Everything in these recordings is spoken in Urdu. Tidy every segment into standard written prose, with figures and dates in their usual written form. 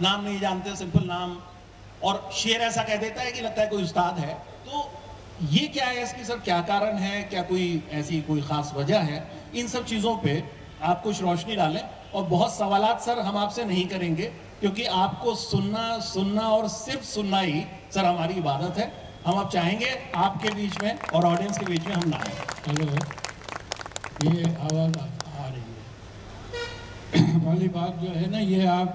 نام نہیں جانتے, سمپل نام, اور شعر ایسا کہہ دیتا ہے کہ لگتا ہے کوئی استاد ہے. تو یہ کیا ہے, اس کی سر کیا کارن ہے, کیا کوئی ایسی کوئی خاص وجہ ہے؟ ان سب چیزوں پہ آپ کچھ روشنی ڈالیں. اور بہت سوالات سر ہم آپ سے نہیں کریں گے, کیونکہ آپ کو سننا اور صرف سننا ہی سر ہماری عبادت ہے. ہم اب چاہیں گے آپ کے بیچ میں اور آڈینس کے بیچ میں ہم نہ آئیں. ہلو, یہ آواز آ رہی ہے. پہلی بات جو ہے نا, یہ آپ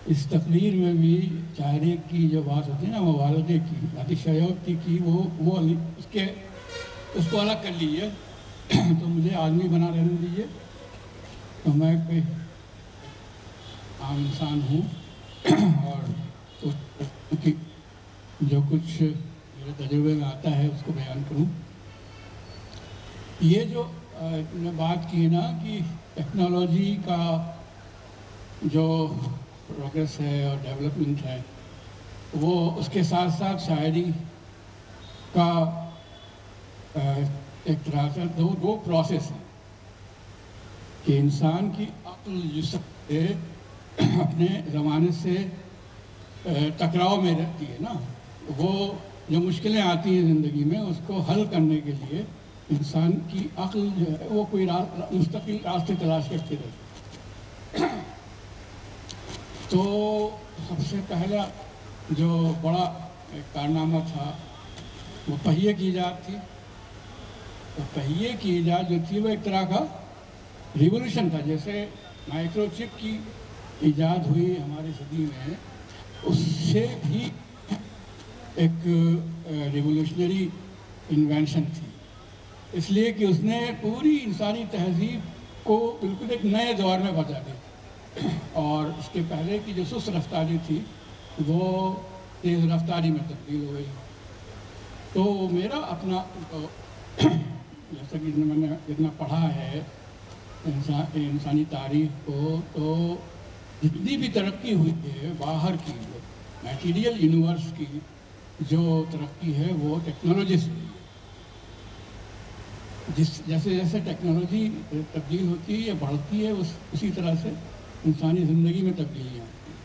اس تقریر میں بھی شاعری کی جو بات ہوتی ہے نا, مبالغے کی, اتشیوکتی کی, وہ اس کو الگ کر لیجیے. تو مجھے آدمی بنا رہنے دیجیے. تو میں کوئی عام انسان ہوں اور جو کچھ میرے تجربے میں آتا ہے اس کو بیان کروں. یہ جو نے بات کی نا کہ ٹیکنالوجی کا جو پروگریس ہے اور ڈیولپمنٹ ہے, وہ اس کے ساتھ ساتھ شاعری کا ایک طرح سے دو پروسیس ہیں کہ انسان کی عقل جس سے اپنے زمانے سے ٹکراؤ میں رہتی ہے نا, وہ جو مشکلیں آتی ہیں زندگی میں, اس کو حل کرنے کے لیے انسان کی عقل جو ہے وہ کوئی مستقل راستے تلاش کرتی رہتی. تو سب سے پہلا جو بڑا ایک کارنامہ تھا وہ پہیے کی ایجاد تھی. تو پہیے کی ایجاد جو تھی وہ ایک طرح کا ریولوشن تھا. جیسے مائکرو چپ کی ایجاد ہوئی ہماری صدی میں, اس سے بھی ایک ریولوشنری انوینشن تھی, اس لیے کہ اس نے پوری انسانی تہذیب کو بالکل ایک نئے دور میں پہنچا دیا. اور اس کے پہلے کی جو سست رفتاری تھی وہ تیز رفتاری میں تبدیل ہو گئی. تو میرا اپنا جیسا کہ میں نے جتنا پڑھا ہے انسانی تاریخ کو, تو جتنی بھی ترقی ہوئی ہے باہر کی, میٹیریل یونیورس کی جو ترقی ہے وہ ٹیکنالوجی سے ہوئی ہے. جیسے جیسے ٹیکنالوجی تبدیل ہوتی ہے یا بڑھتی ہے, اسی طرح سے انسانی زندگی میں تبدیلیاں ہوتی ہیں.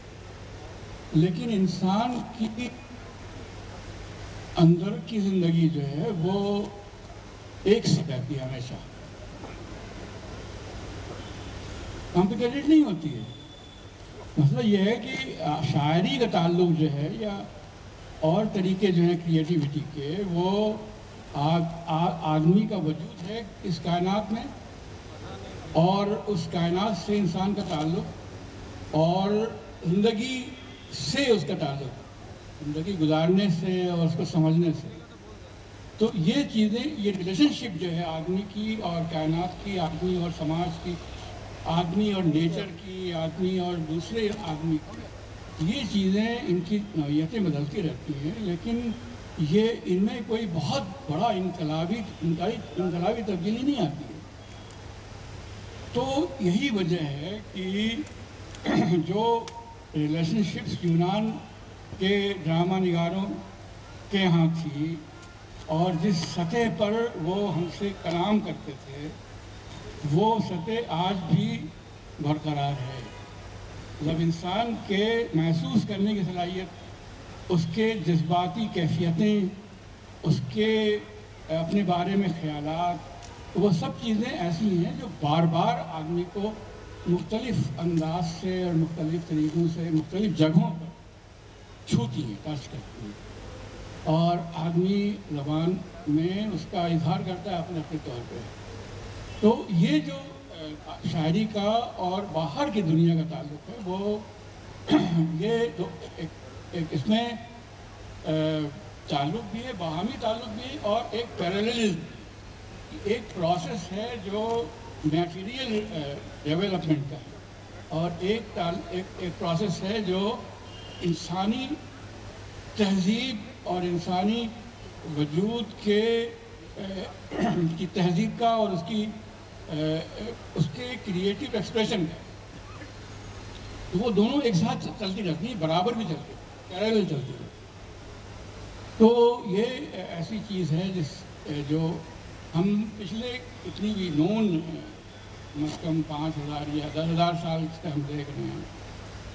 لیکن انسان کی اندر کی زندگی جو ہے وہ ایک سی رہتی ہے, ہمیشہ کمپلیکیٹڈ نہیں ہوتی ہے. مسئلہ یہ ہے کہ شاعری کا تعلق جو ہے یا اور طریقے جو ہیں کریٹیوٹی کے, وہ آدمی کا وجود ہے اس کائنات میں, اور اس کائنات سے انسان کا تعلق, اور زندگی سے اس کا تعلق, زندگی گزارنے سے اور اس کو سمجھنے سے. تو یہ چیزیں, یہ ریلیشن شپ جو ہے آدمی کی اور کائنات کی, آدمی اور سماج کی, آدمی اور نیچر کی, آدمی اور دوسرے آدمی کی, یہ چیزیں ان کی نوعیتیں بدلتی رہتی ہیں, لیکن یہ ان میں کوئی بہت بڑا انقلابی تبدیلی نہیں آتی ہے. تو یہی وجہ ہے کہ جو ریلیشن شپس یونان کے ڈرامہ نگاروں کے ہاں تھی, اور جس سطح پر وہ ہم سے کلام کرتے تھے, وہ سطح آج بھی برقرار ہے. جب انسان کے محسوس کرنے کی صلاحیت, اس کے جذباتی کیفیتیں, اس کے اپنے بارے میں خیالات, وہ سب چیزیں ایسی ہیں جو بار بار آدمی کو مختلف انداز سے اور مختلف طریقوں سے مختلف جگہوں پر چھوتی ہیں, ٹچ کرتی ہیں, اور آدمی زبان میں اس کا اظہار کرتا ہے اپنے اپنے طور پہ. تو یہ جو شاعری کا اور باہر کی دنیا کا تعلق ہے, وہ یہ ایک اس میں تعلق بھی ہے, باہمی تعلق بھی, اور ایک پیراللزم, ایک پروسیس ہے جو میٹیریل ڈیولپمنٹ کا ہے, اور ایک پروسیس ہے جو انسانی تہذیب اور انسانی وجود کی تہذیب کا اور اس کے کریٹیو ایکسپریشن کا. وہ دونوں ایک ساتھ چلتی رہتی ہیں, برابر بھی چلتی ہیں, پیرالل چلتی رہتی. تو یہ ایسی چیز ہے جو ہم پچھلے اتنی بھی کم 5,000 یا 10,000 سال سے ہم دیکھ رہے ہیں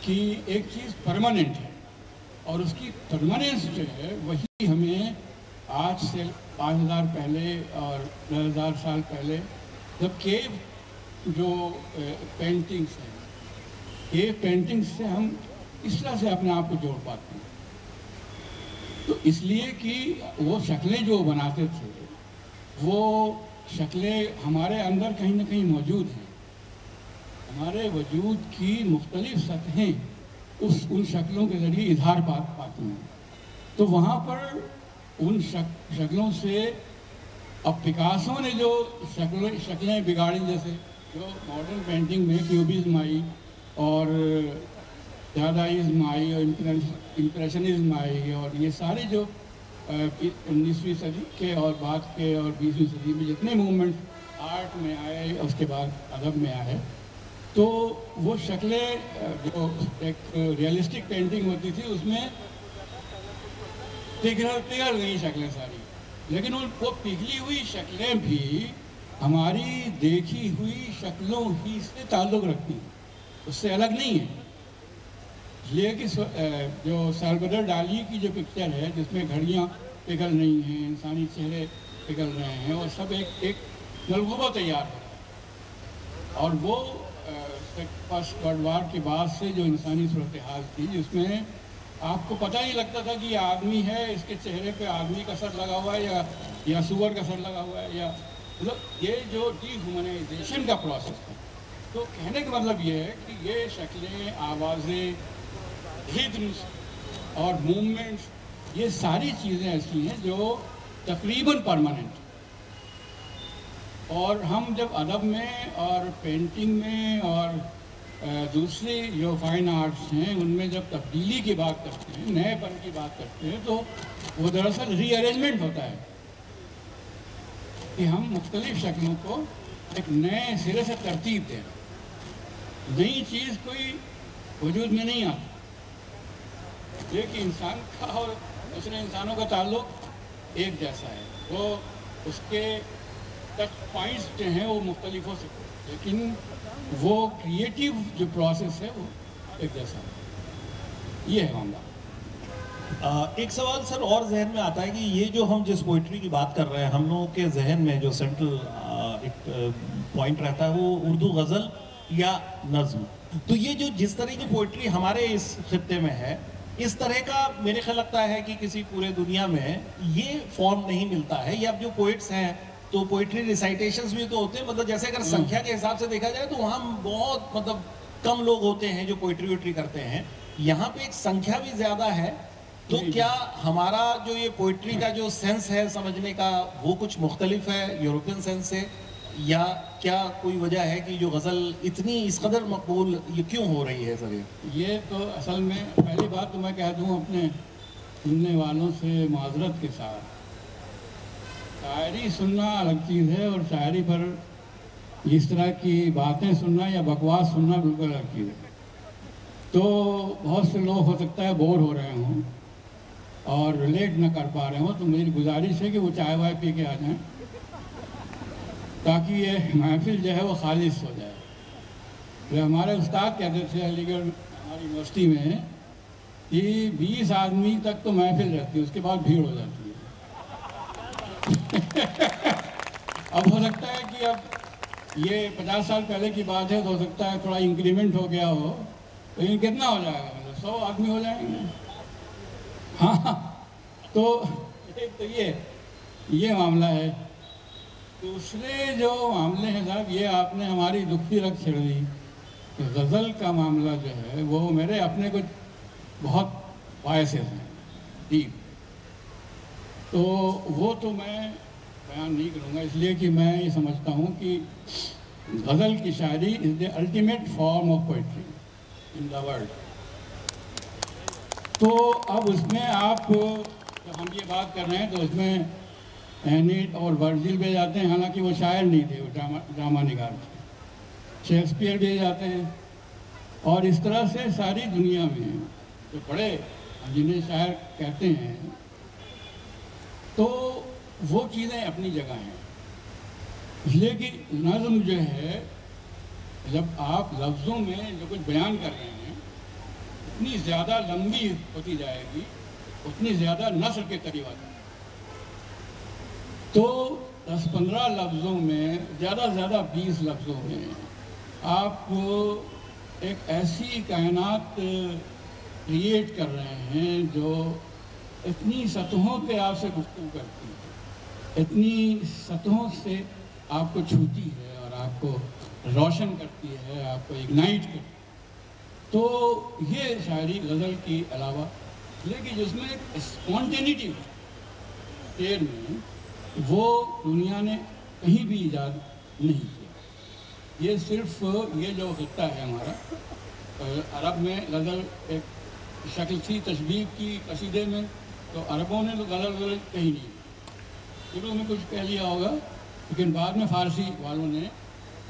کہ ایک چیز پرماننٹ ہے اور اس کی پرماننس جو ہے وہی ہمیں آج سے 5000 پہلے اور 10,000 سال پہلے جب کیو جو پینٹنگس ہیں، کیو پینٹنگس سے ہم اس طرح سے اپنے آپ کو جوڑ پاتے ہیں. تو اس لیے کہ وہ شکلیں جو بناتے تھے وہ شکلیں ہمارے اندر کہیں نہ کہیں موجود ہیں. ہمارے وجود کی مختلف سطحیں ان شکلوں کے ذریعے اظہار پاتی ہیں. تو وہاں پر ان شکلوں سے اب پکاسو نے جو شکلیں بگاڑی، جیسے جو ماڈرن پینٹنگ میں کیوبزم آئی اور دادائزم آئی اور امپریشنزم آئی، اور یہ سارے جو 19ویں صدی کے اور بعد کے اور 20ویں صدی میں جتنے موومنٹ آرٹ میں آئے اس کے بعد ادب میں آئے، تو وہ شکلیں جو ایک ریئلسٹک پینٹنگ ہوتی تھی اس میں پگھل گئی شکلیں ساری، لیکن وہ پگھلی ہوئی شکلیں بھی ہماری دیکھی ہوئی شکلوں ہی سے تعلق رکھتی ہیں، اس سے الگ نہیں ہیں. اس لیے کہ جو سالوڈور ڈالی کی جو پکچر ہے جس میں گھڑیاں پگھل رہی ہیں، انسانی چہرے پگھل رہے ہیں، اور سب ایک ملغوبہ تیار ہے. اور وہ فرسٹ ورلڈ وار کے بعد سے جو انسانی صورتحال تھی جس میں آپ کو پتہ ہی لگتا تھا کہ یہ آدمی ہے، اس کے چہرے پہ آدمی کا سر لگا ہوا ہے یا سور کا سر لگا ہوا ہے، یا مطلب یہ جو ڈی ہیومنائزیشن کا پروسیس ہے. تو کہنے کا مطلب یہ ہے کہ یہ شکلیں، آوازیں، ریدمز اور موومنٹس، یہ ساری چیزیں ایسی ہیں جو تقریباً پرماننٹ. اور ہم جب ادب میں اور پینٹنگ میں اور دوسری جو فائن آرٹس ہیں ان میں جب تبدیلی کی بات کرتے ہیں، نئے پن کی بات کرتے ہیں، تو وہ دراصل ری ارینجمنٹ ہوتا ہے کہ ہم مختلف شکلوں کو ایک نئے سرے سے ترتیب دیں. نئی چیز کوئی وجود میں نہیں آتی. ایک انسان کا اور دوسرے انسانوں کا تعلق ایک جیسا ہے، وہ اس کے ٹچ پوائنٹس جو ہیں وہ مختلف ہو سکتے ہیں، لیکن وہ کریٹیو جو پروسیس ہے وہ ایک جیسا ہے. یہ ہے معاملہ. ایک سوال سر اور ذہن میں آتا ہے کہ یہ جو ہم جس پوئٹری کی بات کر رہے ہیں، ہم لوگوں کے ذہن میں جو سینٹرل ایک پوائنٹ رہتا ہے وہ اردو غزل یا نظم. تو یہ جو جس طرح کی پوئٹری ہمارے اس خطے میں ہے، اس طرح کا میرے خیال لگتا ہے کہ کسی پورے دنیا میں یہ فارم نہیں ملتا ہے. یہ اب جو پوئٹس ہیں تو پوئٹری ریسائٹیشنز بھی تو ہوتے ہیں، مطلب جیسے اگر سنکھیا کے حساب سے دیکھا جائے تو وہاں بہت مطلب کم لوگ ہوتے ہیں جو پوئٹری کرتے ہیں. یہاں پہ ایک سنکھیا بھی زیادہ ہے. تو کیا ہمارا جو یہ پوئٹری کا جو سینس ہے سمجھنے کا وہ کچھ مختلف ہے یورپین سینس سے، یا کیا کوئی وجہ ہے کہ جو غزل اتنی اس قدر مقبول یہ کیوں ہو رہی ہے سر؟ یہ تو اصل میں پہلی بات تو میں کہہ دوں اپنے سننے والوں سے معذرت کے ساتھ، شاعری سننا الگ چیز ہے اور شاعری پر اس طرح کی باتیں سننا یا بکواس سننا بالکل الگ چیز ہے. تو بہت سے لوگ ہو سکتا ہے بور ہو رہے ہوں اور ریلیٹ نہ کر پا رہے ہوں، تو میری گزارش ہے کہ وہ چائے وائے پی کے آ جائیں تاکہ یہ محفل جو ہے وہ خالص ہو جائے. جو ہمارے استاد کہتے تھے علی گڑھ ہماری یونیورسٹی میں کہ 20 آدمی تک تو محفل رہتی ہے، اس کے بعد بھیڑ ہو جاتی ہے. اب ہو سکتا ہے کہ اب یہ 50 سال پہلے کی بات ہے تو ہو سکتا ہے تھوڑا انکریمنٹ ہو گیا ہو، لیکن کتنا ہو جائے گا؟ مطلب 100 آدمی ہو جائیں گے. ہاں، تو یہ معاملہ ہے. دوسرے جو معاملے ہیں صاحب، یہ آپ نے ہماری دکھی رکھ چھڑ دی. غزل کا معاملہ جو ہے وہ میرے اپنے کچھ بہت باعثیں ہیں ڈیپ، تو وہ تو میں بیان نہیں کروں گا، اس لیے کہ میں یہ سمجھتا ہوں کہ غزل کی شاعری is the ultimate form of poetry in the world. تو اب اس میں آپ جب ہم یہ بات کر رہے ہیں تو اس میں اینیٹ اور ورجل بھی جاتے ہیں، حالانکہ وہ شاعر نہیں تھے، وہ ڈرامہ نگار تھے. شیکسپیئر بھی جاتے ہیں، اور اس طرح سے ساری دنیا میں جو بڑے جنہیں شاعر کہتے ہیں، تو وہ چیزیں اپنی جگہ ہیں. اس لیے کہ نظم جو ہے، جب آپ لفظوں میں جو کچھ بیان کر رہے ہیں جتنی زیادہ لمبی ہوتی جائے گی اتنی زیادہ نثر کے قریب آتا ہے. تو 10-15 لفظوں میں زیادہ سے زیادہ 20 لفظوں میں آپ ایک ایسی کائنات کریٹ کر رہے ہیں جو اتنی سطحوں پہ آپ سے گفتگو کرتی ہے, اتنی سطحوں سے آپ کو چھوتی ہے اور آپ کو روشن کرتی ہے, آپ کو اگنائٹ کرتی ہے. تو یہ شاعری غزل کی علاوہ لیکن جس میں ایک اسپونٹینیٹی شعر میں وہ دنیا نے کہیں بھی ایجاد نہیں کیا. یہ صرف یہ جو خطہ ہے ہمارا, عرب میں غزل ایک شکل تھی تشبیہ کی قصیدے میں, تو عربوں نے تو غزل کہیں نہیں, شروع میں کچھ کہہ لیا ہوگا لیکن بعد میں فارسی والوں نے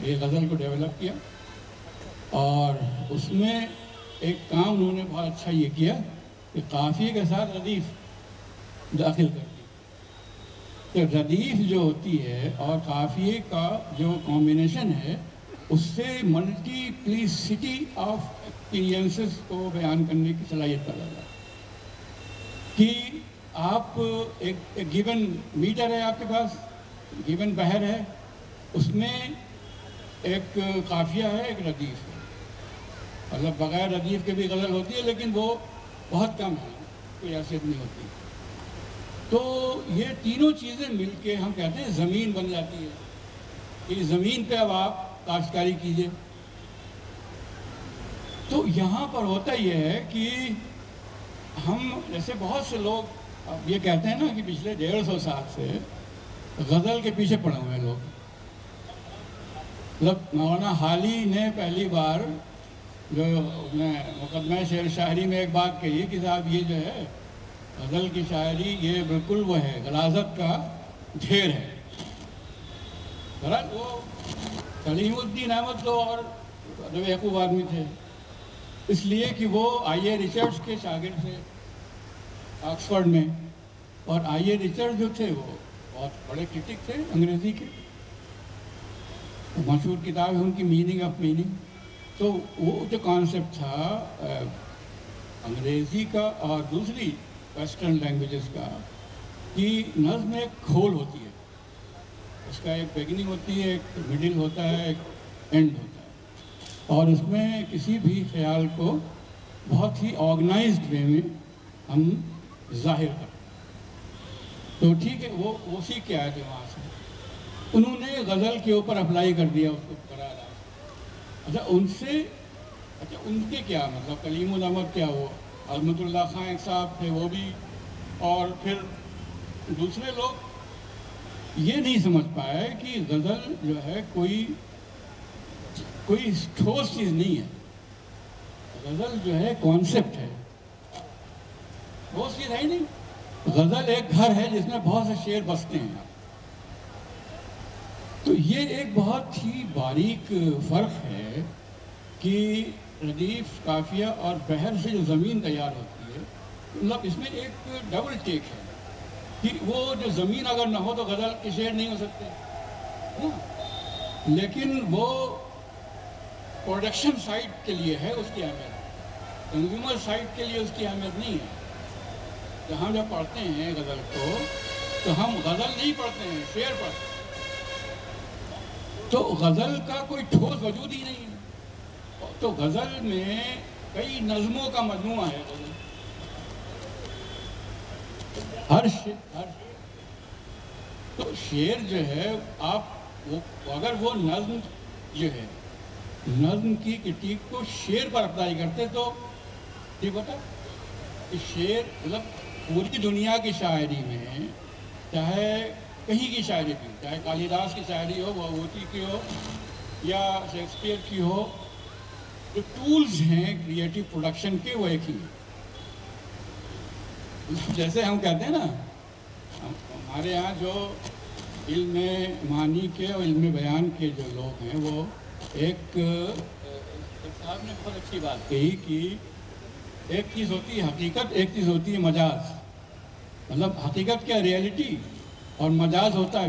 یہ غزل کو ڈیولپ کیا. اور اس میں ایک کام انہوں نے بہت اچھا یہ کیا کہ قافیے کے ساتھ ردیف داخل کر دی. تو ردیف جو ہوتی ہے اور قافیے کا جو کمبینیشن ہے اس سے ملٹی پلیسٹی آف ایکسپیرینسز کو بیان کرنے کی صلاحیت پیدا ہے. کہ آپ ایک گیون میٹر ہے آپ کے پاس, گیون بحر ہے, اس میں ایک قافیہ ہے, ایک ردیف ہے. مطلب بغیر ردیف کے بھی غزل ہوتی ہے لیکن وہ بہت کم ہے, کوئی حیثیت نہیں ہوتی. تو یہ تینوں چیزیں مل کے ہم کہتے ہیں زمین بن جاتی ہے. کہ زمین پہ اب آپ کاشتکاری کیجئے. تو یہاں پر ہوتا یہ ہے کہ ہم جیسے بہت سے لوگ اب یہ کہتے ہیں نا کہ پچھلے 150 سال سے غزل کے پیچھے پڑے ہوئے ہیں لوگ. مطلب مولانا حالی نے پہلی بار جو مقدمہ شعر شاعری میں ایک بات کہی کہ صاحب یہ جو ہے غزل کی شاعری یہ بالکل وہ ہے غلاظت کا ڈھیر ہے. وہ کلیم الدین احمد تو اور بیوقوف آدمی تھے, اس لیے کہ وہ آئی اے ریچرڈس کے شاگرد تھے آکسفورڈ میں, اور آئی اے ریچرڈ جو تھے وہ بہت بڑے کرٹک تھے انگریزی کے. مشہور کتاب ہے ان کی میننگ آف میننگ. تو وہ جو کانسیپٹ تھا انگریزی کا اور دوسری ویسٹرن لینگویجز کا کہ نظم میں ایک کھول ہوتی ہے, اس کا ایک بیگننگ ہوتی ہے, ایک مڈل ہوتا ہے, ایک اینڈ ہوتا ہے, اور اس میں کسی بھی خیال کو بہت ہی آرگنائزڈ وے میں ہم ظاہر کرتے ہیں. تو ٹھیک ہے, وہ سیکھ کے آئے تھے وہاں سے, انہوں نے غزل کے اوپر اپلائی کر دیا اس کو کرا رہا. اچھا ان کے کیا مطلب کلیم الاحمد کیا وہ عظمت اللہ خان ایک صاحب تھے وہ بھی, اور پھر دوسرے لوگ یہ نہیں سمجھ پائے کہ غزل جو ہے کوئی ٹھوس چیز نہیں ہے. غزل جو ہے کانسیپٹ ہے, ٹھوس چیز ہے ہی نہیں. غزل ایک گھر ہے جس میں بہت سے شعر بستے ہیں. تو یہ ایک بہت ہی باریک فرق ہے کہ ردیف, قافیہ اور بحر سے جو زمین تیار ہوتی ہے, مطلب اس میں ایک ڈبل ٹیک ہے کہ وہ جو زمین اگر نہ ہو تو غزل کے شعر نہیں ہو سکتے, لیکن وہ پروڈکشن سائٹ کے لیے ہے اس کی اہمیت, کنزیومر سائٹ کے لیے اس کی اہمیت نہیں ہے. جہاں جب پڑھتے ہیں غزل کو تو ہم غزل نہیں پڑھتے ہیں, شعر پڑھتے ہیں. تو غزل کا کوئی ٹھوس وجود ہی نہیں ہے. تو غزل میں کئی نظموں کا مجموعہ ہے. غزل ہر شعر تو شعر جو ہے آپ اگر وہ نظم جو ہے نظم کی کرٹیک کو شعر پر اپلائی کرتے تو ٹھیک ہوتا. شعر مطلب پوری دنیا کی شاعری میں چاہے کہیں کی شاعری بھی, چاہے کالی داس کی شاعری ہو, بھگوتی کی ہو یا شیکسپیئر کی ہو, جو ٹولز ہیں کریٹو پروڈکشن کے وہ ایک ہی ہیں. جیسے ہم کہتے ہیں نا ہمارے یہاں جو علم معنی کے اور علم بیان کے جو لوگ ہیں وہ ایک صاحب نے بہت اچھی بات کہی کہ ایک چیز ہوتی ہے حقیقت, ایک چیز ہوتی ہے مجاز. مطلب حقیقت کیا ریئلٹی, اور مجاز ہوتا ہے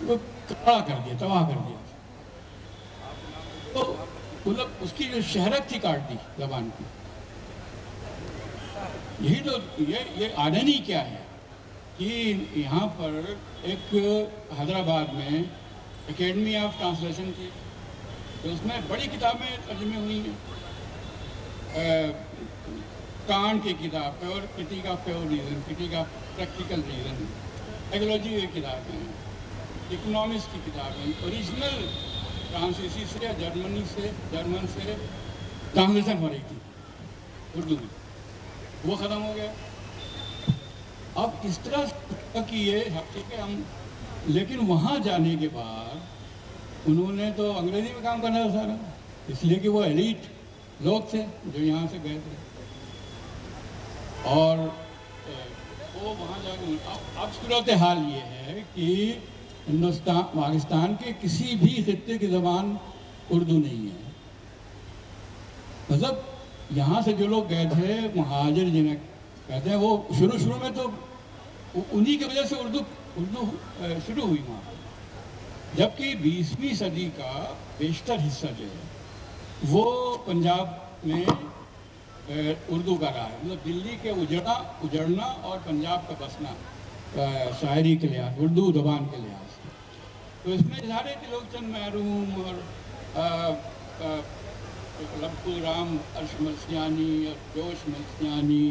وہ کڑا کر دیا، تباہ کر دیا. تو مطلب اس کی جو شہرت تھی کاٹ دی زبان کی. یہی تو یہ آڈنی کیا ہے کہ یہاں پر ایک حیدرآباد میں اکیڈمی آف ٹرانسلیشن تھی، تو اس میں بڑی کتابیں ترجمے ہوئی ہیں. کانٹ کی کتاب pure critique of pure reason, critique of practical reason, ecology کی کتابیں، اکنامکس کی کتابیں اوریجنل فرانسیسی سے یا جرمن سے ٹرانسلیشن ہو رہی تھی اردو میں. وہ ختم ہو گیا. اب اس طرح کی یہ حقیقت ہے ہم، لیکن وہاں جانے کے بعد انہوں نے تو انگریزی میں کام کرنا تھا سارا، اس لیے کہ وہ ایلیٹ لوگ تھے جو یہاں سے گئے تھے. اور وہ وہاں جا کے اب صورتحال یہ ہے کہ پاکستان کے کسی بھی خطے کی زبان اردو نہیں ہے. مطلب یہاں سے جو لوگ گئے تھے مہاجر جنہیں کہتے ہیں، وہ شروع میں تو انہی کی وجہ سے اردو شروع ہوئی وہاں. جبکہ 20ویں صدی کا بیشتر حصہ جو ہے وہ پنجاب میں اردو کا رہا ہے. مطلب دلی کے اجڑنا اور پنجاب کا بسنا شاعری کے لحاظ، اردو زبان کے لحاظ سے. تو اس میں سارے لوگ چند محروم اور لبو رام عرش ملسیانی اور جوش ملسیانی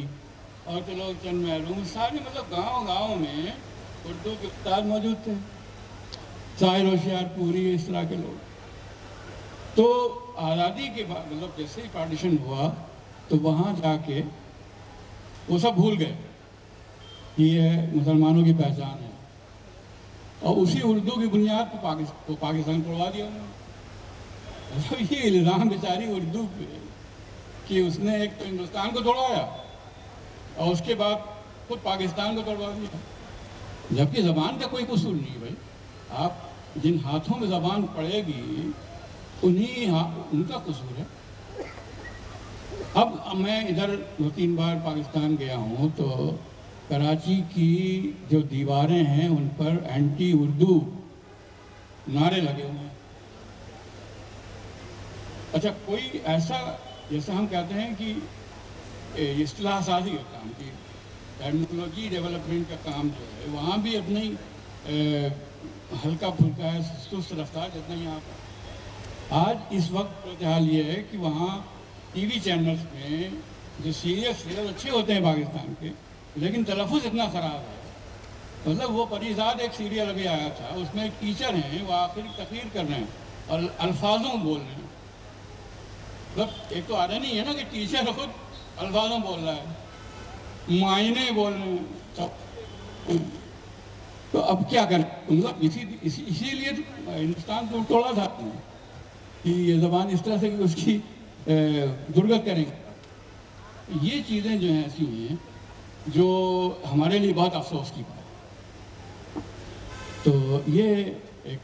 اور تو لوگ چند محروم، سارے مطلب گاؤں میں اردو کے استاد موجود تھے، شاعر ہوشیار پوری، اس طرح کے لوگ. تو آزادی کے بعد مطلب جیسے ہی پارٹیشن ہوا تو وہاں جا کے وہ سب بھول گئے کہ یہ مسلمانوں کی پہچان ہے، اور اسی اردو کی بنیاد پہ پاکستان توڑوا دیا انہوں نے. مطلب یہ الزام بیچاری اردو پہ کہ اس نے ایک تو ہندوستان کو توڑوایا اور اس کے بعد خود پاکستان کو توڑوا دیا، جبکہ زبان کا کوئی قصور نہیں. بھائی آپ جن ہاتھوں میں زبان پڑے گی ان کا قصور ہے. اب میں ادھر 2-3 بار پاکستان گیا ہوں تو کراچی کی جو دیواریں ہیں ان پر اینٹی اردو نعرے لگے ہوئے ہیں. اچھا کوئی ایسا جیسا ہم کہتے ہیں کہ اصطلاح سازی کا کام، کہ ٹیکنالوجی ڈیولپمنٹ کا کام جو ہے وہاں بھی اپنی ہلکا پھلکا ہے، سست رفتار جتنا یہاں پر. آج اس وقت صورتحال یہ ہے کہ وہاں ٹی وی چینلز میں جو سیریل اچھے ہوتے ہیں پاکستان کے، لیکن تلفظ اتنا خراب ہے. مطلب وہ پریزاد ایک سیریل ابھی آیا تھا، اس میں ایک ٹیچر ہیں، وہ آخری تقریر کر رہے ہیں اور الفاظوں بول رہے ہیں. مطلب ایک تو آدھا نہیں ہے نا کہ ٹیچر خود الفاظوں بول رہا ہے، معائنے بول رہے ہیں. تو اب کیا کریں؟ مطلب اسی لیے ہندوستان کو توڑا تھا کہ یہ زبان اس طرح سے کہ اس کی درگت کریں گے. یہ چیزیں جو ہیں ایسی ہیں جو ہمارے لیے بہت افسوس کی بات ہے. تو یہ ایک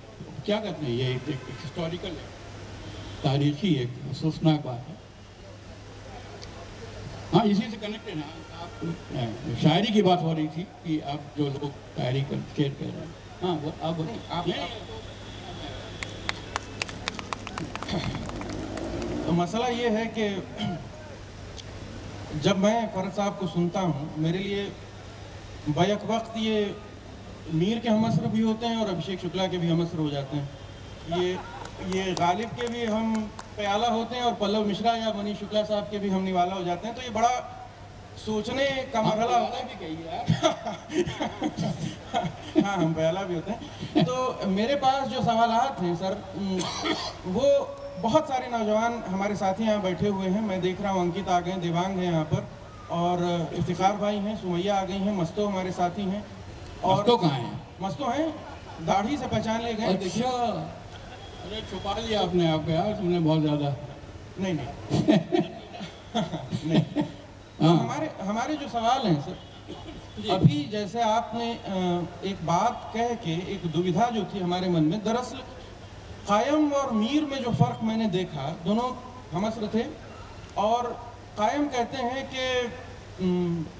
کیا کہتے ہیں، یہ ایک ہسٹوریکل ہے، تاریخی ایک افسوسناک بات ہے. ہاں اسی سے کنیکٹڈ ہیں. آپ شاعری کی بات ہو رہی تھی کہ آپ جو لوگ شاعری کر رہے ہیں. ہاں وہ آپ مسئلہ یہ ہے کہ جب میں فرد صاحب کو سنتا ہوں، میرے لیے بیک وقت یہ میر کے ہم اثر بھی ہوتے ہیں اور ابھیشیک شکلا کے بھی ہم اثر ہو جاتے ہیں. یہ غالب کے بھی ہم پیالہ ہوتے ہیں اور پلو مشرا یا منی شکلا صاحب کے بھی ہم نوالا ہو جاتے ہیں. تو یہ بڑا سوچنے کا مرحلہ ہوتا ہے. بھی کہیے ہاں ہم پیالہ بھی ہوتے ہیں. تو میرے پاس جو سوالات ہیں سر، وہ بہت سارے نوجوان ہمارے ساتھی یہاں بیٹھے ہوئے ہیں. میں دیکھ رہا ہوں انکت آ گئے ہیں، دیوانگ ہیں یہاں پر، اور افتخار بھائی ہیں، سمیہ آ گئی ہیں، مستو ہمارے ساتھی ہیں. اور مستو کہاں ہیں؟ مستو ہیں، داڑھی سے پہچان لے گئے. اچھا، ارے چھپا لیا آپ نے، آپ یار تم نے بہت زیادہ. نہیں ہمارے جو سوال ہیں سر، ابھی جیسے آپ نے ایک بات کہہ کے ایک دویدھا جو تھی ہمارے من میں، دراصل قائم اور میر میں جو فرق میں نے دیکھا، دونوں ہم اثر تھے. اور قائم کہتے ہیں کہ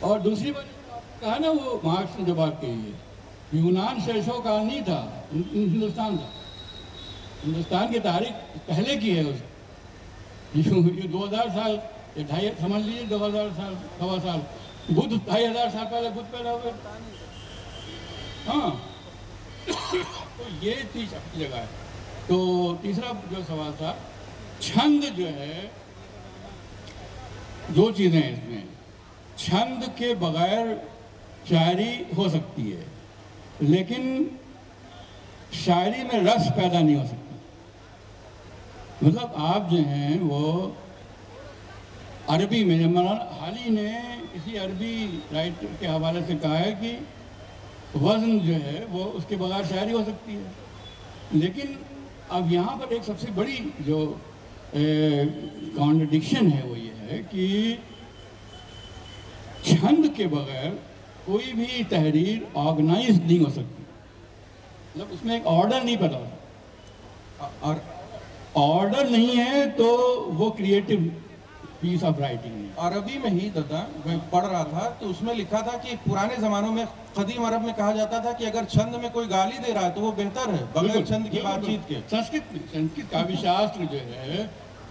اور دوسری بات کہا نا وہ مارکس نے جو بات کہی ہے، یونان 600 کال نہیں تھا، ہندوستان تھا. ہندوستان کی تاریخ پہلے کی ہے اس یہ 2000 سال، یہ 2.5 سمجھ لیجیے 2000 سال، 1.25 سال بدھ 2500 سال پہلے بدھ پیدا ہوئے. ہاں تو یہ چیز اپنی جگہ ہے. تو تیسرا جو سوال تھا، چھند جو ہے، دو چیزیں ہیں اس میں. چھند کے بغیر شاعری ہو سکتی ہے، لیکن شاعری میں رس پیدا نہیں ہو سکتا. مطلب آپ جو ہیں وہ عربی میں، مولانا حالی نے کسی عربی رائٹر کے حوالے سے کہا ہے کہ وزن جو ہے وہ اس کے بغیر شاعری ہو سکتی ہے. لیکن اب یہاں پر ایک سب سے بڑی جو کانٹرڈکشن ہے وہ یہ ہے کہ چھند کے بغیر کوئی بھی تحریر آرگنائز نہیں ہو سکتی. مطلب اس میں ایک آرڈر نہیں پیدا ہوتا، اور آرڈر نہیں ہے تو وہ کریٹو پیس آف رائٹنگ نہیں. عربی میں ہی دادا میں پڑھ رہا تھا تو اس میں لکھا تھا کہ پرانے زمانوں میں قدیم عرب میں کہا جاتا تھا کہ اگر چھند میں کوئی گالی دے رہا ہے تو وہ بہتر ہے بغیر چھند کی بات چیت کے. سنسکرت کاوی شاستر جو ہے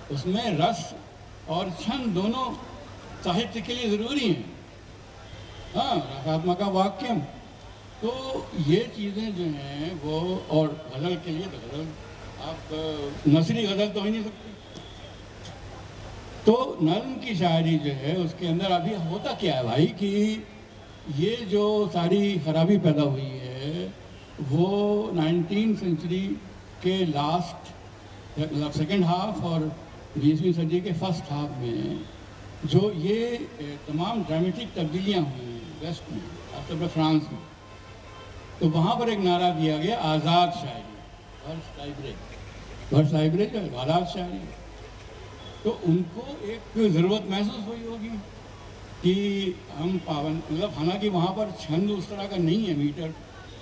اس میں رس اور چھند دونوں ساہتیہ کے لیے ضروری ہیں. ہاں، رساتمکا واکیم. تو یہ چیزیں جو ہیں وہ، اور غزل کے لیے تو غزل آپ نثری غزل تو ہو نہیں سکتی. تو نظم کی شاعری جو ہے اس کے اندر ابھی ہوتا کیا ہے بھائی کہ یہ جو ساری خرابی پیدا ہوئی ہے وہ 19 سینچری کے لاسٹ سیکنڈ ہاف اور 20ویں صدی کے فرسٹ ہاف میں جو یہ تمام ڈرامیٹک تبدیلیاں ہوئی ہیں ویسٹ میں، خاص طور پہ فرانس میں. تو وہاں پر ایک نعرہ دیا گیا آزاد شاعری، ہر صاحبرے جو ہے آزاد شاعری. تو ان کو ایک ضرورت محسوس ہوئی ہوگی کہ ہم پابند، مطلب حالانکہ وہاں پر چھند اس طرح کا نہیں ہے. میٹر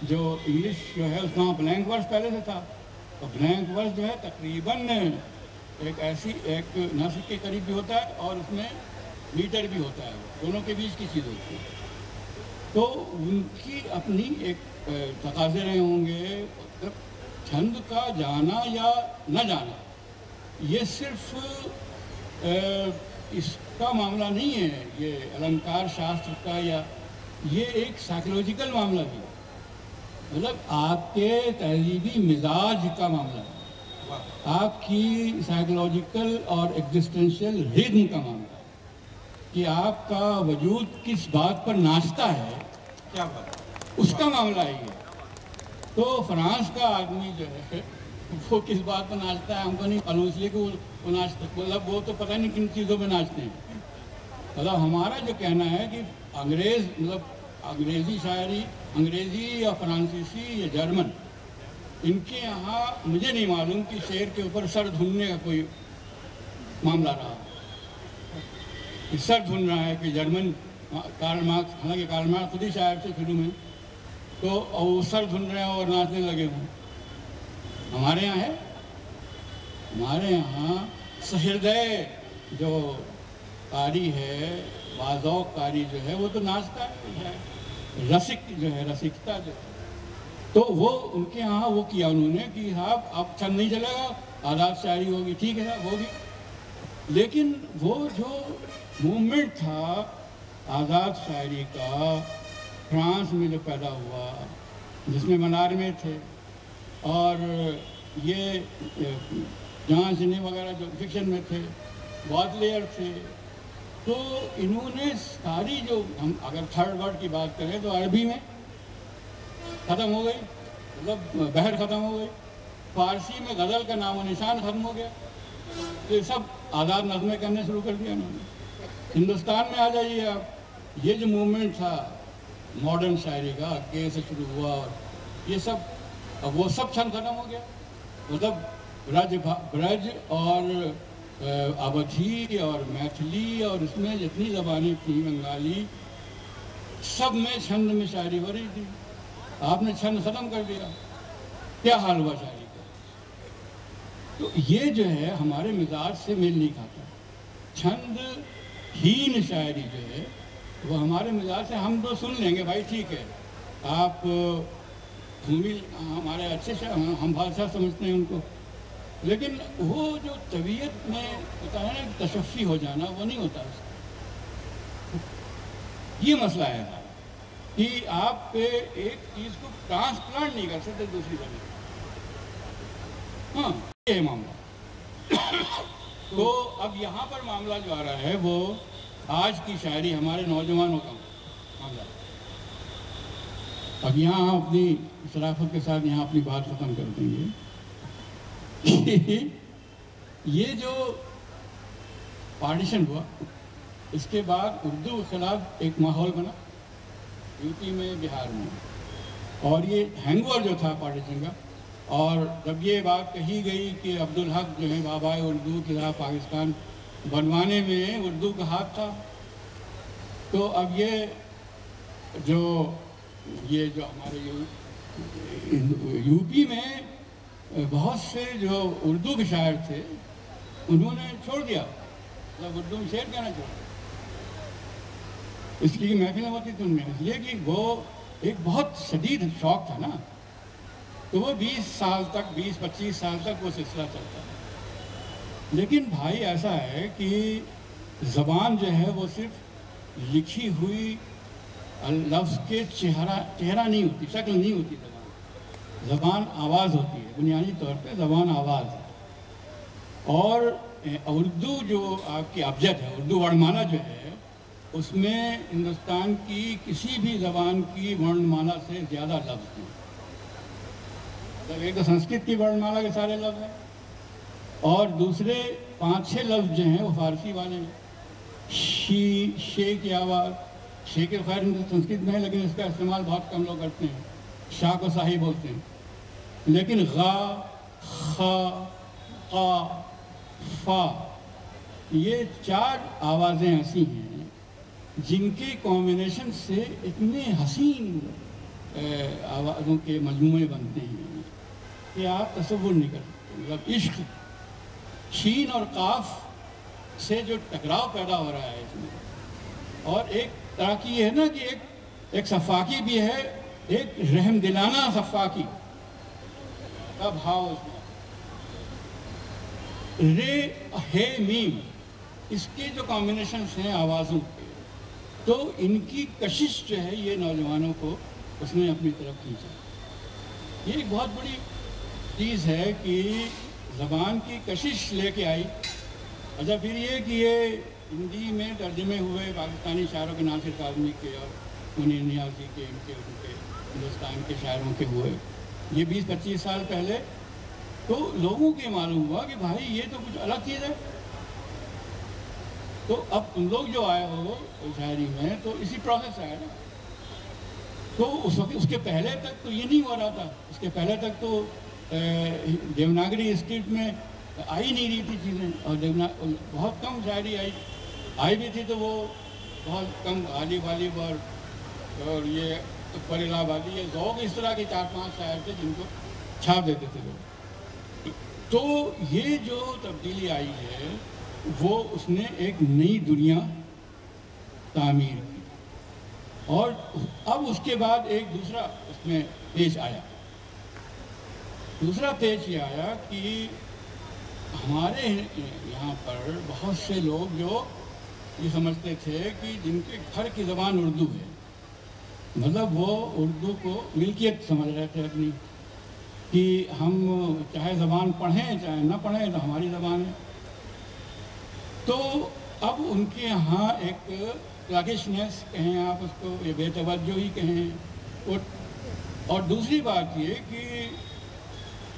جو انگلش جو ہے اس میں بلینک ورس پہلے سے تھا، تو بلینک ورس جو ہے تقریباً ایک ایسی ایک نثر کے قریب بھی ہوتا ہے اور اس میں میٹر بھی ہوتا ہے، دونوں کے بیچ کی چیز ہوتی ہے. تو ان کی اپنی ایک تقاضے رہے ہوں گے. چھند کا جانا یا نہ جانا یہ صرف اس کا معاملہ نہیں ہے، یہ النکار شاستر کا، یا یہ ایک سائیکولوجیکل معاملہ بھی ہے. مطلب آپ کے تہذیبی مزاج کا معاملہ ہے، آپ کی سائیکولوجیکل اور ایگزسٹینشیل ریدم کا معاملہ ہے کہ آپ کا وجود کس بات پر ناچتا ہے، کیا بات، اس کا معاملہ ہے یہ. تو فرانس کا آدمی جو ہے وہ کس بات پر ناچتا ہے ہم کو نہیں معلوم، اس لیے کہ وہ ناچتا، مطلب وہ تو پتہ نہیں کن چیزوں پہ ناچتے ہیں. مطلب ہمارا جو کہنا ہے کہ انگریز، مطلب انگریزی شاعری، انگریزی یا فرانسیسی یا جرمن، ان کے یہاں مجھے نہیں معلوم کہ شعر کے اوپر سر دھننے کا کوئی معاملہ رہا کہ سر دھن رہا ہے. کہ جرمن کارل مارکس، حالانکہ کارل مارکس خود ہی شاعر سے شروع میں، تو وہ سر دھن رہے ہیں اور ناچنے لگے ہوں. ہمارے یہاں ہے، ہمارے یہاں سہردے جو قاری ہے، باذوق قاری جو ہے وہ تو ناچتا ہے. رسک جو ہے، رسکتا جو ہے، تو وہ ان کے یہاں وہ کیا انہوں نے کہ صاحب اب چھند نہیں چلے گا، آزاد شاعری ہوگی. ٹھیک ہے ہوگی، لیکن وہ جو موومنٹ تھا آزاد شاعری کا فرانس میں جو پیدا ہوا، جس میں منارمے تھے اور یہ جہاں سنی وغیرہ جو فکشن میں تھے، بادلیئر تھے، تو انہوں نے ساری جو، ہم اگر تھرڈ ورڈ کی بات کریں تو عربی میں ختم ہو گئی، مطلب بحر ختم ہو گئی. فارسی میں غزل کا نام و نشان ختم ہو گیا. تو یہ سب آزاد نظمیں کرنے شروع کر دیا انہوں نے. ہندوستان میں آ جائیے آپ، یہ جو موومنٹ تھا ماڈرن شاعری کا، کے سے شروع ہوا، اور یہ سب، اب وہ سب چھند ختم ہو گیا. مطلب برج اور اودھی اور میتھلی اور اس میں جتنی زبانیں تھیں، بنگالی، سب میں چھند میں شاعری ہو رہی تھی. آپ نے چھند ختم کر دیا، کیا حال ہوا شاعری کا؟ تو یہ جو ہے ہمارے مزاج سے میل نہیں کھاتا. چھند ہین شاعری جو ہے وہ ہمارے مزاج سے ہم تو سن لیں گے بھائی ٹھیک ہے، آپ ہمارے اچھے سے ہم بادشاہ سمجھتے ہیں ان کو، لیکن وہ جو طبیعت میں ہوتا ہے نا تشفی ہو جانا، وہ نہیں ہوتا اس کا۔ یہ مسئلہ ہے ہمارا کہ آپ پہ ایک چیز کو ٹرانسپلانٹ نہیں کر سکتے دوسری جگہ۔ ہاں یہ معاملہ۔ تو اب یہاں پر معاملہ جو آ رہا ہے وہ آج کی شاعری ہمارے نوجوانوں کا معاملہ۔ اب یہاں اپنی شرافت کے ساتھ یہاں اپنی بات ختم کر دیں گے کہ یہ جو پارٹیشن ہوا اس کے بعد اردو کے خلاف ایک ماحول بنا یو پی میں، بہار میں، اور یہ ہینگ اوور جو تھا پارٹیشن کا، اور جب یہ بات کہی گئی کہ عبدالحق جو ہے بابائے اردو کے خلاف پاکستان بنوانے میں اردو کا ہاتھ تھا، تو اب یہ جو ہمارے یو پی میں بہت سے جو اردو کے شاعر تھے انہوں نے چھوڑ دیا، مطلب اردو میں شعر کہنا چھوڑ دیا، اس لیے محفلیں ہوتی تھی ان میں، اس لیے کہ وہ ایک بہت شدید شوق تھا نا، تو وہ 20 سال تک 20-25 سال تک وہ سلسلہ چلتا ہے۔ لیکن بھائی ایسا ہے کہ زبان جو ہے وہ صرف لکھی ہوئی لفظ کے چہرہ نہیں ہوتی، شکل نہیں ہوتی، زبان آواز ہوتی ہے، بنیادی طور پہ زبان آواز ہے۔ اور اردو جو آپ کی ابجد ہے، اردو ورنمالا جو ہے، اس میں ہندوستان کی کسی بھی زبان کی ورنمالا سے زیادہ لفظ ہیں۔ مطلب ایک تو سنسکرت کی ورنمالا کے سارے لفظ ہیں، اور دوسرے 5-6 لفظ جو ہیں وہ فارسی والے ہیں۔ شے کی آواز، شے کے خیر سنسکرت میں ہے لیکن اس کا استعمال بہت کم لوگ کرتے ہیں، شاہ کو صحیح بولتے ہیں، لیکن غا، خا، قا، فا، یہ 4 آوازیں ایسی ہیں جن کے کمبینیشن سے اتنے حسین آوازوں کے مجموعے بنتے ہیں کہ آپ تصور نہیں کر سکتے۔ مطلب عشق، شین اور قاف سے جو ٹکراؤ پیدا ہو رہا ہے اس میں، اور ایک طرح کی یہ ہے نا کہ ایک صفاقی بھی ہے، ایک رحم دلانہ صفاقی کا بھاؤ اس میں، رے ہے میم، اس کے جو کمبینیشنز ہیں آوازوں کے، تو ان کی کشش جو ہے یہ نوجوانوں کو اس نے اپنی طرف کھینچا۔ یہ ایک بہت بڑی چیز ہے کہ زبان کی کشش لے کے آئی۔ اچھا پھر یہ کہ یہ ہندی میں ترجمے ہوئے پاکستانی شاعروں کے، ناصر کاظمی کے اور منیر نیازی کے، ان کے ہندوستان کے شاعروں کے ہوئے، یہ 20-25 سال پہلے، تو لوگوں کے معلوم ہوا کہ بھائی یہ تو کچھ الگ چیز ہے۔ تو اب تم لوگ جو آئے ہو شاعری میں تو اسی پروسیس سے آئے نا، تو اس وقت اس کے پہلے تک تو یہ نہیں ہو رہا تھا، اس کے پہلے تک تو دیوناگری اسکرپٹ میں آئی نہیں رہی تھی چیزیں، اور بہت کم شاعری آئی بھی تھی تو وہ بہت کم، غالب غالب اور یہ اکبر الہ آبادی، یہ ذوق اس طرح کے 4-5 شاعر تھے جن کو چھاپ دیتے تھے لوگ۔ تو یہ جو تبدیلی آئی ہے وہ اس نے ایک نئی دنیا تعمیر کی، اور اب اس کے بعد ایک دوسرا اس میں پیش آیا۔ دوسرا پیش یہ آیا کہ ہمارے یہاں پر بہت سے لوگ جو یہ سمجھتے تھے کہ جن کے گھر کی زبان اردو ہے، مطلب وہ اردو کو ملکیت سمجھ رہے تھے اپنی، کہ ہم چاہے زبان پڑھیں چاہے نہ پڑھیں تو ہماری زبان ہے۔ تو اب ان کے ہاں ایک سلاگشنس کہیں آپ اس کو، یہ بے توجہی کہیں، اور دوسری بات یہ کہ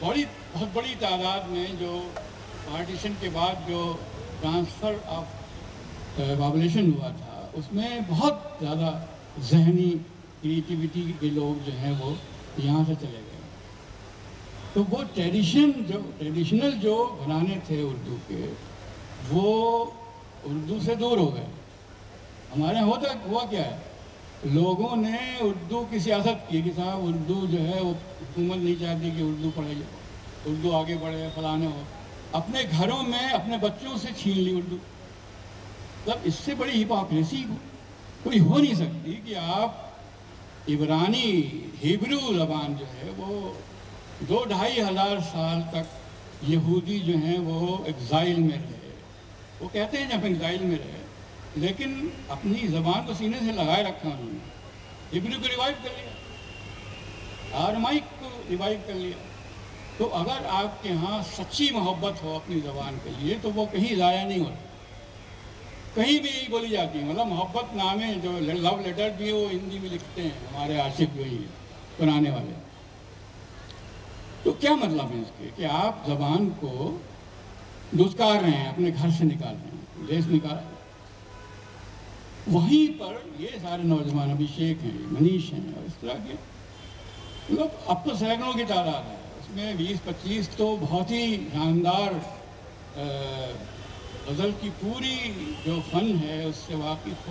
بہت بڑی تعداد میں جو پارٹیشن کے بعد جو ٹرانسفر آف پاپولیشن ہوا تھا، اس میں بہت زیادہ ذہنی کریٹیوٹی کے لوگ جو ہیں وہ یہاں سے چلے گئے، تو وہ ٹریڈیشنل جو گھرانے تھے اردو کے، وہ اردو سے دور ہو گئے۔ ہمارے یہاں ہوا کیا ہے، لوگوں نے اردو کی سیاست کی کہ صاحب اردو جو ہے وہ حکومت نہیں چاہتی کہ اردو پڑھے جائے، اردو آگے بڑھے، فلانے ہو، اپنے گھروں میں اپنے بچوں سے چھین لی اردو۔ مطلب اس سے بڑی ہپوکریسی کوئی ہو نہیں سکتی کہ آپ عبرانی ہیبرو زبان جو ہے وہ 2-2.5 سال تک یہودی جو ہیں وہ ایگزائل میں رہے. وہ کہتے ہیں جب ایگزائل میں رہے لیکن اپنی زبان کو سینے سے لگائے رکھا انہوں نے. ہیبرو کو ریوائیو کر لیا, آرمائک کو ریوائیو کر لیا. تو اگر آپ کے ہاں سچی محبت ہو اپنی زبان کے لیے تو وہ کہیں ضائع نہیں ہوتی, کہیں بھی یہی بولی جاتی ہے. مطلب محبت نامے جو لو لیٹر بھی وہ ہندی میں لکھتے ہیں ہمارے عاشق جو ہی بنانے والے. تو کیا مطلب ہے اس کے کہ آپ زبان کو دھتکار رہے ہیں, اپنے گھر سے نکال رہے ہیں, دیش نکال رہے ہیں. وہیں پر یہ سارے نوجوان ابھیشیک ہیں, منیش ہیں اور اس طرح کے مطلب اب تو سینکڑوں کی تعداد ہے. اس میں 20-25 تو بہت ہی شاندار غزل کی پوری جو فن ہے اس سے واقف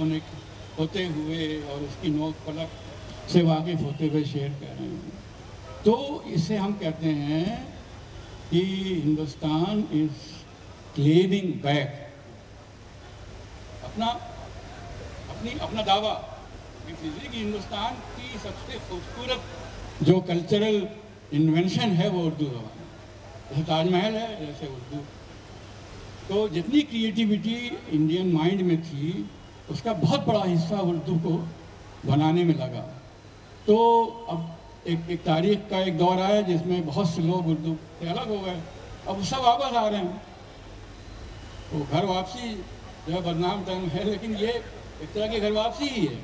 ہوتے ہوئے اور اس کی نوک پلک سے واقف ہوتے ہوئے شعر کہہ رہے ہیں. تو اسے ہم کہتے ہیں کہ ہندوستان از کلیمنگ بیک اپنا دعویٰ کہ ہندوستان کی سب سے خوبصورت جو کلچرل انوینشن ہے وہ اردو زبان ہے. جیسے تاج محل ہے, جیسے اردو. تو جتنی کریٹیوٹی انڈین مائنڈ میں تھی اس کا بہت بڑا حصہ اردو کو بنانے میں لگا. تو اب ایک تاریخ کا ایک دور آیا جس میں بہت سے لوگ اردو سے الگ ہو گئے. اب سب واپس آ رہے ہیں. وہ گھر واپسی جو ہے بدنام ٹائم ہے, لیکن یہ ایک طرح کی گھر واپسی ہی ہے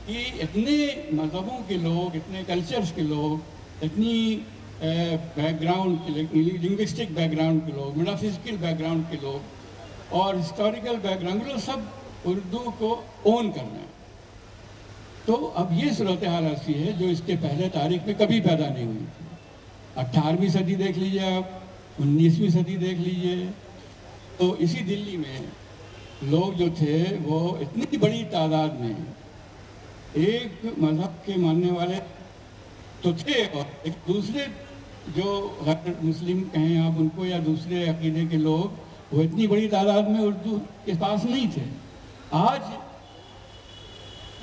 کہ اتنے مذہبوں کے لوگ, اتنے کلچرز کے لوگ, اتنی back ground linguistic back ground کے لوگ, میٹافزیکل بیک گراؤنڈ کے لوگ اور ہسٹوریکل بیک گراؤنڈ کے لوگ سب اردو کو اون کر رہے ہیں. تو اب یہ صورتحال ایسی ہے جو اس کے پہلے تاریخ میں کبھی پیدا نہیں ہوئی تھی. 18ویں صدی دیکھ لیجئے آپ, 19ویں صدی دیکھ لیجئے. تو اسی دلی میں لوگ جو تھے وہ اتنی بڑی تعداد میں ایک مذہب کے ماننے والے تو تھے اور ایک دوسرے جو غیر مسلم کہیں آپ ان کو یا دوسرے عقیدے کے لوگ وہ اتنی بڑی تعداد میں اردو کے پاس نہیں تھے. آج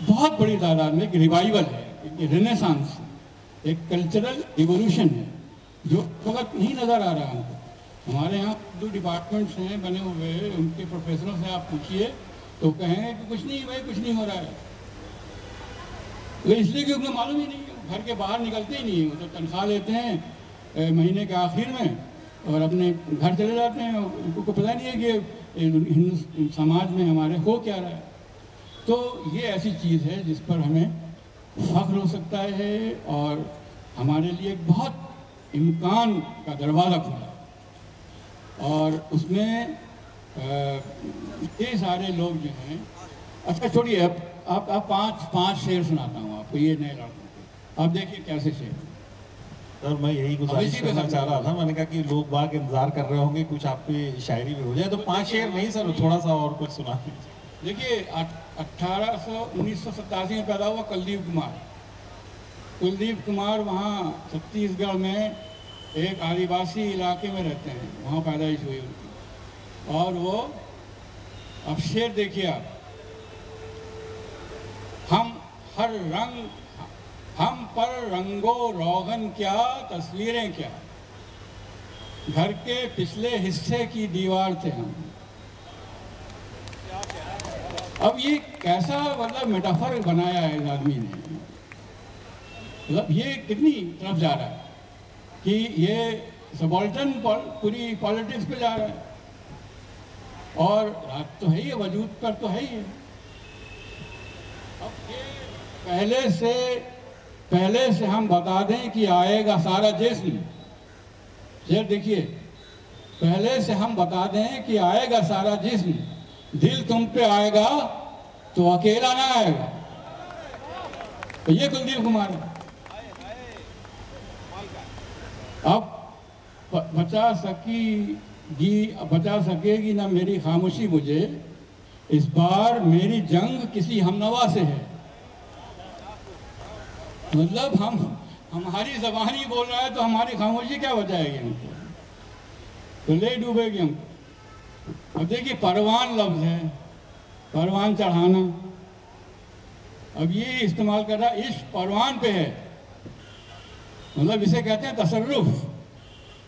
بہت بڑی تعداد میں ایک ریوائیول ہے, ایک رینیسانس, ایک کلچرل ایوولوشن ہے جو وقت نہیں نظر آ رہا ہم کو. ہمارے یہاں اردو ڈپارٹمنٹس ہیں بنے ہوئے, ان کے پروفیسروں سے آپ پوچھئے تو کہیں کہ کچھ نہیں بھائی, کچھ نہیں ہو رہا ہے. وہ اس لیے کہ ان کو معلوم ہی نہیں, گھر کے باہر نکلتے ہی نہیں. وہ تو تنخواہ لیتے ہیں مہینے کے آخر میں اور اپنے گھر چلے جاتے ہیں. ان کو پتہ نہیں ہے کہ ہندو سماج میں ہمارے ہو کیا رہا ہے. تو یہ ایسی چیز ہے جس پر ہمیں فخر ہو سکتا ہے اور ہمارے لیے ایک بہت امکان کا دروازہ کھلا. اور اس میں یہ سارے لوگ جو ہیں, اچھا چھوڑیے اب آپ پانچ شعر سناتا ہوں آپ کو, یہ نئے لڑکوں کے. آپ دیکھیے کیسے شعر. سر میں یہی گزارش کرنا چاہ رہا تھا, میں نے کہا کہ لوگ باغ انتظار کر رہے ہوں گے کچھ آپ کی شاعری بھی ہو جائے, تو 5 شعر نہیں سر, تھوڑا سا اور کچھ سنا دیجیے. دیکھیے 1987 میں پیدا ہوا کلدیپ کمار. کلدیپ کمار وہاں چھتیس گڑھ میں ایک آدیواسی علاقے میں رہتے ہیں, وہاں پیدائش ہوئی ان کی. اور وہ اب شعر دیکھیے آپ. ہم پر رنگو روغن کیا, تصویریں کیا, گھر کے پچھلے حصے کی دیوار تھے ہم. اب یہ کیسا مطلب میٹافر بنایا ہے اس آدمی نے. مطلب یہ کتنی طرف جا رہا ہے کہ یہ سبالٹن پوری پالیٹکس پہ جا رہا ہے. اور رات تو ہے ہی, وجود پر تو ہے ہی. اب یہ پہلے سے ہم بتا دیں کہ آئے گا سارا جسم. شعر دیکھیے. پہلے سے ہم بتا دیں کہ آئے گا سارا جسم, دل تم پہ آئے گا تو اکیلا نہ آئے گا. تو یہ کلدیپ کمار ہے. اب بچا سکے گی نہ میری خاموشی مجھے, اس بار میری جنگ کسی ہمنوا سے ہے. مطلب ہماری زبان ہی بول رہا ہے تو ہماری خاموشی کیا بچائے گی ہم کو, تو لے ڈوبے گی ہم کو. اب دیکھیے پروان لفظ ہے, پروان چڑھانا. اب یہ استعمال کر رہا عشق پروان پہ ہے، مطلب اسے کہتے ہیں تصرف،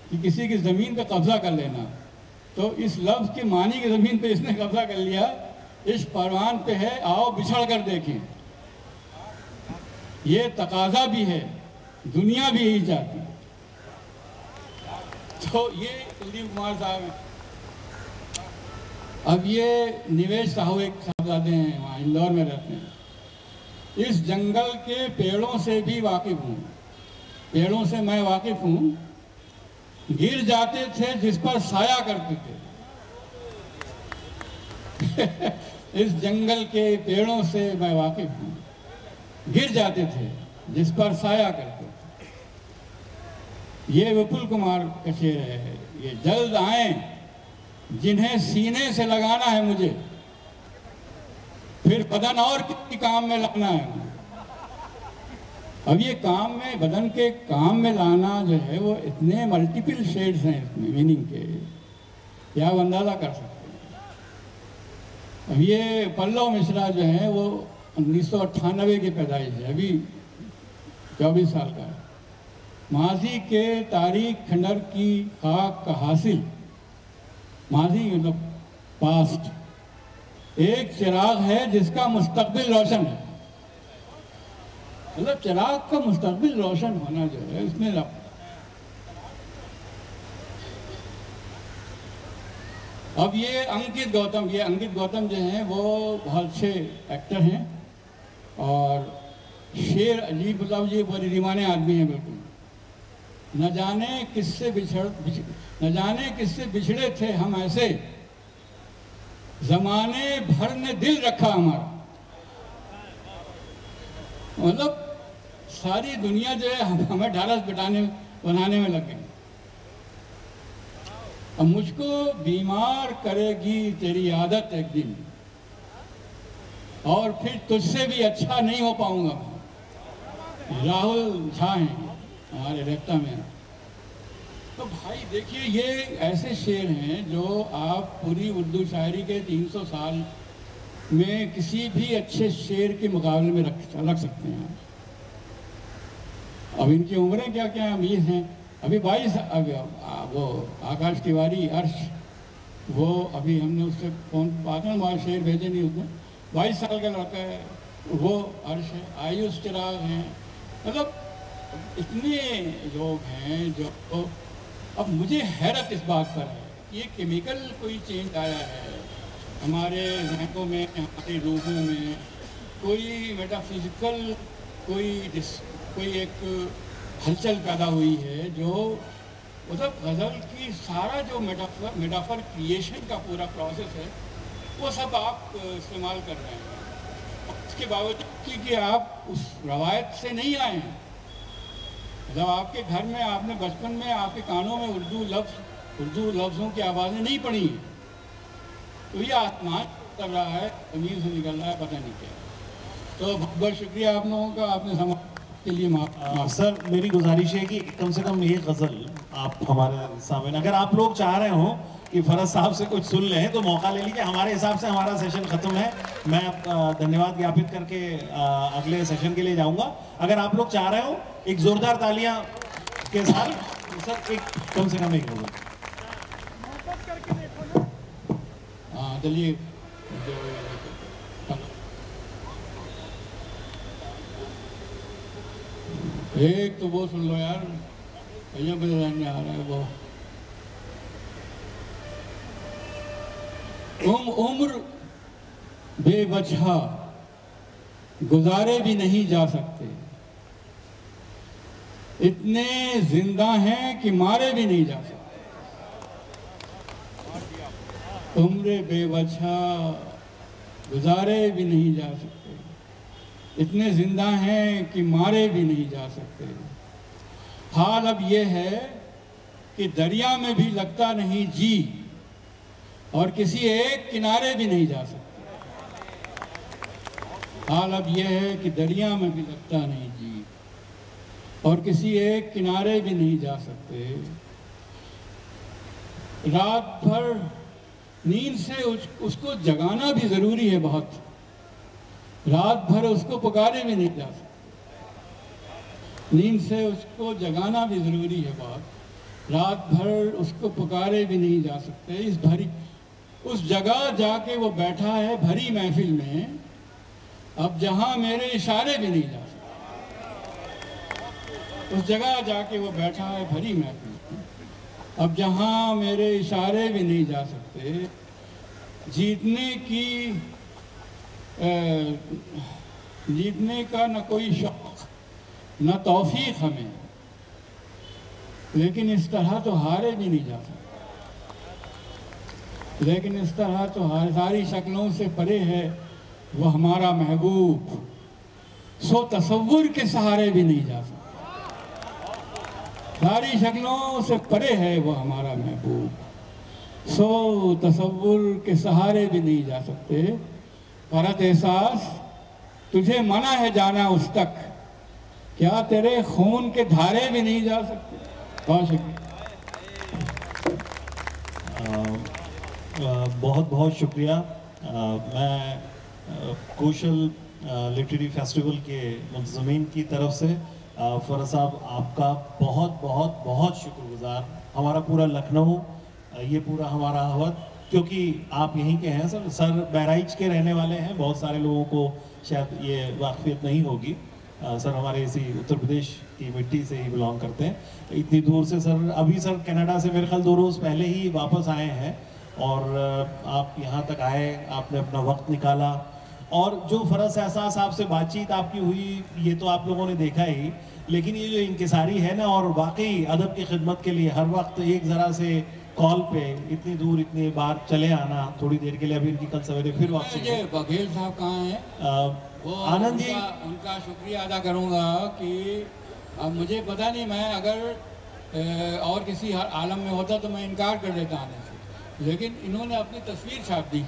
کہ کسی کی زمین پہ قبضہ کر لینا. تو اس لفظ کے معنی کی زمین پہ اس نے قبضہ کر لیا. عشق پروان پہ ہے، آؤ بچھڑ کر دیکھیں. یہ تقاضا بھی ہے، دنیا بھی یہی چاہتی ہے. تو یہ کلدیپ کمار صاحب ہیں. اب یہ نویش صاحب ایک صاحبزادے ہیں، وہاں اندور میں رہتے ہیں. اس جنگل کے پیڑوں سے بھی واقف ہوں، پیڑوں سے میں واقف ہوں. گر جاتے تھے جس پر سایہ کرتے تھے. اس جنگل کے پیڑوں سے میں واقف ہوں، گر جاتے تھے جس پر سایہ کرتے تھے. یہ وپل کمار کا شعر ہے. یہ جلد آئیں جنہیں سینے سے لگانا ہے مجھے، پھر بدن اور کسی کام میں لانا ہے. اب یہ کام میں، بدن کے کام میں لانا جو ہے وہ اتنے ملٹیپل شیڈز ہیں اس میں میننگ کے، یا وہ اندازہ کر سکتے ہیں. اب یہ پلو مشرا جو ہے وہ 1998 کی پیدائش ہے، ابھی 24 سال کا ہے. ماضی کے تاریخ کھنڈر کی خاک کا حاصل، ماضی مطلب پاسٹ، ایک چراغ ہے جس کا مستقبل روشن ہے. مطلب چراغ کا مستقبل روشن ہونا جو ہے اس میں اب یہ انکت گوتم جو ہیں وہ بہت اچھے ایکٹر ہیں اور شعر عجیب، مطلب یہ بڑے دیوانے آدمی ہیں بالکل. نہ جانے کس سے بچھڑے تھے ہم ایسے، زمانے بھر نے دل رکھا ہمارا. مطلب ساری دنیا جو ہے ہمیں ڈھارس بنانے میں لگ گئی. اب مجھ کو بیمار کرے گی تیری عادت ایک دن، اور پھر تجھ سے بھی اچھا نہیں ہو پاؤں گا. راہل جھا ہیں ہمارے ریختہ میں. تو بھائی دیکھیے یہ ایسے شعر ہیں جو آپ پوری اردو شاعری کے 300 سال میں کسی بھی اچھے شعر کے مقابلے میں رکھ سکتے ہیں. اب ان کی عمریں کیا کیا امیر ہیں. ابھی 22 وہ آکاش تیواری عرش، وہ ابھی ہم نے اس سے فون بات میں شعر بھیجے نہیں اس نے، 22 سال کا لڑکا ہے وہ. عرش ہے، آیوش چراغ ہیں. مطلب اتنے لوگ ہیں جو، اب مجھے حیرت اس بات پر ہے کہ یہ کیمیکل کوئی چینج آیا ہے ہمارے ذہنوں میں، ہماری روحوں میں، کوئی میٹا فزیکل کوئی ایک ہلچل پیدا ہوئی ہے جو مطلب غزل کی سارا جو میٹافر کریشن کا پورا پروسیس ہے وہ سب آپ استعمال کر رہے ہیں. اس کے باوجود کہ آپ اس روایت سے نہیں آئے ہیں. جب آپ کے گھر میں آپ نے بچپن میں آپ کے کانوں میں اردو لفظوں کی آوازیں نہیں پڑھی ہیں، تو یہ آسمان کر رہا ہے، زمین سے نکل رہا ہے، پتہ نہیں کیا. تو بہت بہت شکریہ آپ لوگوں کا، آپ نے سماعت کے لیے سر میری گزارش ہے کہ کم سے کم یہ غزل آپ ہمارے سامنے، اگر آپ لوگ چاہ رہے ہوں کہ فرز صاحب سے کچھ سن لیں تو موقع لے لیجیے. ہمارے حساب سے ہمارا سیشن ختم ہے. میں دھنیواد جاپت کر کے اگلے سیشن کے لیے جاؤں گا. اگر آپ لوگ چاہ رہے ہو ایک زوردار تالیاں کے ساتھ سر ایک کم سے کم ایک غزل. ہاں چلیے ایک تو وہ سن لو یار، کہیں پہ ذہن میں آ رہا ہے وہ. عمر بے وجہ گزارے بھی نہیں جا سکتے، اتنے زندہ ہیں کہ مارے بھی نہیں جا سکتے. عمر بے وجہ گزارے بھی نہیں جا سکتے، اتنے زندہ ہیں کہ مارے بھی نہیں جا سکتے. حال اب یہ ہے کہ دریا میں بھی لگتا نہیں جی، اور کسی ایک کنارے بھی نہیں جا سکتے. حال اب یہ ہے کہ دریا میں بھی لگتا نہیں جی، اور کسی ایک کنارے بھی نہیں جا سکتے. رات بھر نیند سے اس کو جگانا بھی ضروری ہے بہت. رات بھر اس کو پکارے بھی نہیں جا سکتے، نیند سے اس کو جگانا بھی ضروری ہے بات، رات بھر اس کو پکارے بھی نہیں جا سکتے، اس جگہ جا کے وہ بیٹھا ہے بھری محفل میں، اب جہاں میرے اشارے بھی نہیں جا سکتے، اس جگہ جا کے وہ بیٹھا ہے بھری محفل میں، اب جہاں میرے اشارے بھی نہیں جا سکتے، جیتنے کا نہ کوئی شوق نہ توفیق ہمیں، لیکن اس طرح تو ہارے بھی نہیں جا سکتے، لیکن اس طرح تو ساری شکلوں سے پرے ہے وہ ہمارا محبوب، سو تصور کے سہارے بھی نہیں جا سکتے، ساری شکلوں سے پرے ہے وہ ہمارا محبوب، سو تصور کے سہارے بھی نہیں جا سکتے، فرت احساس تجھے منع ہے جانا اس تک، کیا تیرے خون کے دھارے بھی نہیں جا سکتے؟ بہت شکریہ۔ بہت بہت شکریہ۔ میں کوشل لٹریری فیسٹیول کے منتظمین کی طرف سے فرت صاحب آپ کا بہت بہت بہت شکر گزار، ہمارا پورا لکھنؤ، یہ پورا ہمارا احوط، کیونکہ آپ یہیں کے ہیں سر بہرائچ کے رہنے والے ہیں، بہت سارے لوگوں کو شاید یہ واقفیت نہیں ہوگی، سر ہمارے اسی اتر پردیش کی مٹی سے ہی بلانگ کرتے ہیں، اتنی دور سے سر، ابھی سر کینیڈا سے میرے خیال 2 روز پہلے ہی واپس آئے ہیں، اور آپ یہاں تک آئے، آپ نے اپنا وقت نکالا، اور جو فرت احساس صاحب سے بات چیت آپ کی ہوئی یہ تو آپ لوگوں نے دیکھا ہی، لیکن یہ جو انکساری ہے نا، اور واقعی ادب کی خدمت کے لیے ہر وقت ایک ذرا سے کال پہ اتنی دور اتنی بار چلے آنا، تھوڑی دیر کے لیے، ابھی ان کی کل سویرے پھر واپسی ہے۔ بگھیل صاحب کہاں ہیں؟ آنند جی، ان کا شکریہ ادا کروں گا کہ اب مجھے پتہ نہیں، میں اگر اور کسی عالم میں ہوتا تو میں انکار کر دیتا آنے سے، لیکن انہوں نے اپنی تصویر چھاپ دی۔